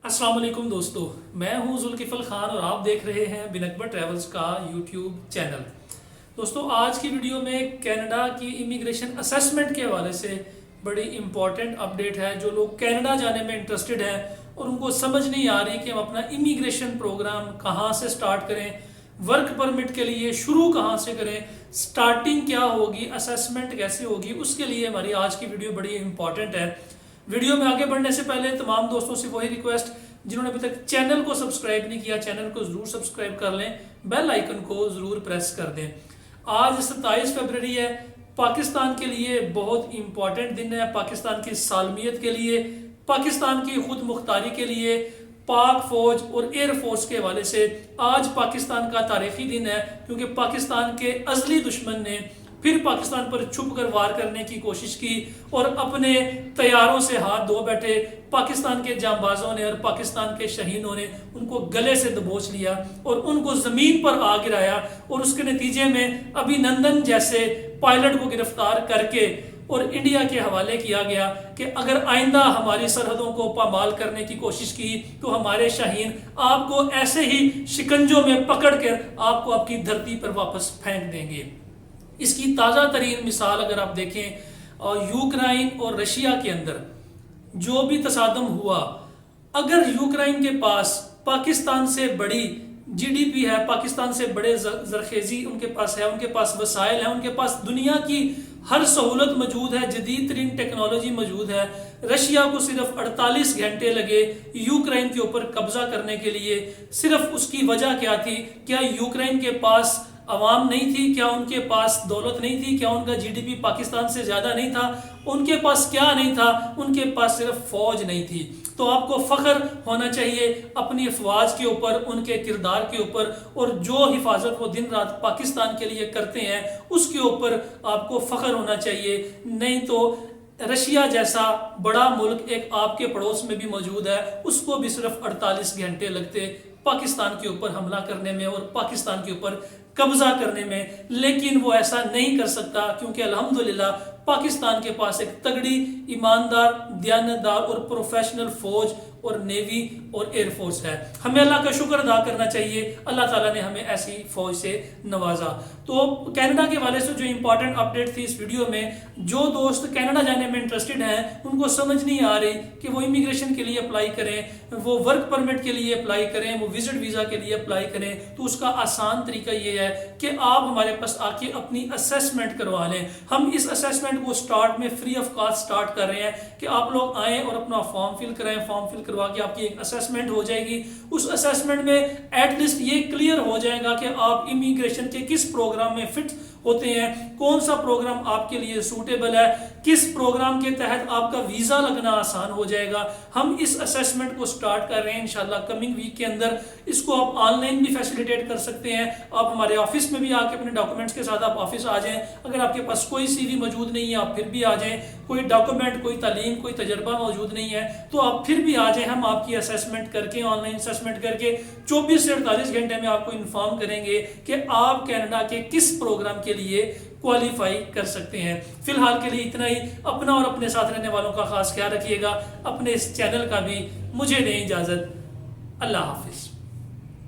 अस्सलाम वालेकुम दोस्तों, मैं हूं जुल्किफल खान और आप देख रहे हैं बिन अकबर ट्रैवल्स का यूट्यूब चैनल। दोस्तों, आज की वीडियो में कनाडा की इमिग्रेशन असेसमेंट के हवाले से बड़ी इंपॉर्टेंट अपडेट है। जो लोग कनाडा जाने में इंटरेस्टेड हैं और उनको समझ नहीं आ रही कि हम अपना इमिग्रेशन प्रोग्राम कहाँ से स्टार्ट करें, वर्क परमिट के लिए शुरू कहाँ से करें, स्टार्टिंग क्या होगी, असेसमेंट कैसे होगी, उसके लिए हमारी आज की वीडियो बड़ी इंपॉर्टेंट है। वीडियो में आगे बढ़ने से पहले तमाम दोस्तों से वही रिक्वेस्ट, जिन्होंने अभी तक चैनल को सब्सक्राइब नहीं किया, चैनल को जरूर सब्सक्राइब कर लें, बेल आइकन को जरूर प्रेस कर दें। आज 27 फरवरी है, पाकिस्तान के लिए बहुत इंपॉर्टेंट दिन है। पाकिस्तान की सालमियत के लिए, पाकिस्तान की खुद मुख्तारी के लिए, पाक फौज और एयर फोर्स के हवाले से आज पाकिस्तान का तारीखी दिन है, क्योंकि पाकिस्तान के अजली दुश्मन ने फिर पाकिस्तान पर छुप कर वार करने की कोशिश की और अपने तैयारों से हाथ धो बैठे। पाकिस्तान के जांबाजों ने और पाकिस्तान के शहीनों ने उनको गले से दबोच लिया और उनको जमीन पर आ गिराया, और उसके नतीजे में अभिनंदन जैसे पायलट को गिरफ्तार करके और इंडिया के हवाले किया गया कि अगर आइंदा हमारी सरहदों को पामाल करने की कोशिश की तो हमारे शाहीन आपको ऐसे ही शिकंजों में पकड़कर आपको आपकी धरती पर वापस फेंक देंगे। इसकी ताज़ा तरीन मिसाल अगर आप देखें, और यूक्रेन और रशिया के अंदर जो भी तसादम हुआ, अगर यूक्रेन के पास पाकिस्तान से बड़ी जीडीपी है, पाकिस्तान से बड़े जरखेजी उनके पास है, उनके पास वसाइल है, उनके पास दुनिया की हर सहूलत मौजूद है, जदीद तरीन टेक्नोलॉजी मौजूद है, रशिया को सिर्फ 48 घंटे लगे यूक्रेन के ऊपर कब्जा करने के लिए। सिर्फ उसकी वजह क्या थी? क्या यूक्रेन के पास अवाम नहीं थी? क्या उनके पास दौलत नहीं थी? क्या उनका जीडीपी पाकिस्तान से ज़्यादा नहीं था? उनके पास क्या नहीं था? उनके पास सिर्फ फौज नहीं थी। तो आपको फ़ख्र होना चाहिए अपनी अफवाज के ऊपर, उनके किरदार के ऊपर, और जो हिफाजत वो दिन रात पाकिस्तान के लिए करते हैं उसके ऊपर आपको फ़ख्र होना चाहिए। नहीं तो रशिया जैसा बड़ा मुल्क एक आपके पड़ोस में भी मौजूद है, उसको भी सिर्फ 48 घंटे लगते पाकिस्तान के ऊपर हमला करने में और पाकिस्तान के ऊपर कब्जा करने में। लेकिन वो ऐसा नहीं कर सकता, क्योंकि अल्हम्दुलिल्लाह पाकिस्तान के पास एक तगड़ी, ईमानदार, दयानतदार और प्रोफेशनल फौज और नेवी और एयर फोर्स है। हमें अल्लाह का शुक्र अदा करना चाहिए, अल्लाह ताला ने हमें ऐसी फौज से नवाजा। तो कनाडा के वाले से जो इंपॉर्टेंट अपडेट थी इस वीडियो में, जो दोस्त कनाडा जाने में इंटरेस्टेड हैं उनको समझ नहीं आ रही कि वो इमिग्रेशन के लिए अप्लाई करें, वो वर्क परमिट के लिए अप्लाई करें, वो विजिट वीज़ा के लिए अप्लाई करें, तो उसका आसान तरीका ये है कि आप हमारे पास आके अपनी असेसमेंट करवा लें। हम इस असेसमेंट को स्टार्ट में फ्री ऑफ कॉस्ट स्टार्ट कर रहे हैं कि आप लोग आएँ और अपना फॉर्म फिल कराएं। फॉर्म फिल करवा के आपकी एक असेसमेंट हो जाएगी। उस असेसमेंट में एटलीस्ट ये क्लियर हो जाएगा कि आप इमिग्रेशन के किस प्रोग्राम में फिट होते हैं, कौन सा प्रोग्राम आपके लिए सूटेबल है, किस प्रोग्राम के तहत आपका वीज़ा लगना आसान हो जाएगा। हम इस असेसमेंट को स्टार्ट कर रहे हैं इंशाल्लाह कमिंग वीक के अंदर। इसको आप ऑनलाइन भी फैसिलिटेट कर सकते हैं। आप हमारे ऑफिस में भी आके अपने डॉक्यूमेंट्स के साथ आप ऑफिस आ जाएं। अगर आपके पास कोई सीवी मौजूद नहीं है आप फिर भी आ जाएं, कोई डॉक्यूमेंट, कोई तालीम, कोई तजर्बा मौजूद नहीं है तो आप फिर भी आ जाएं। हम आपकी असेसमेंट करके, ऑनलाइन असेसमेंट करके 24 से 48 घंटे में आपको इन्फॉर्म करेंगे कि आप कनाडा के किस प्रोग्राम के लिए क्वालिफाई कर सकते हैं। फिलहाल के लिए इतना ही। अपना और अपने साथ रहने वालों का खास ख्याल रखिएगा। अपने इस चैनल का भी मुझे दें इजाज़त। अल्लाह हाफिज।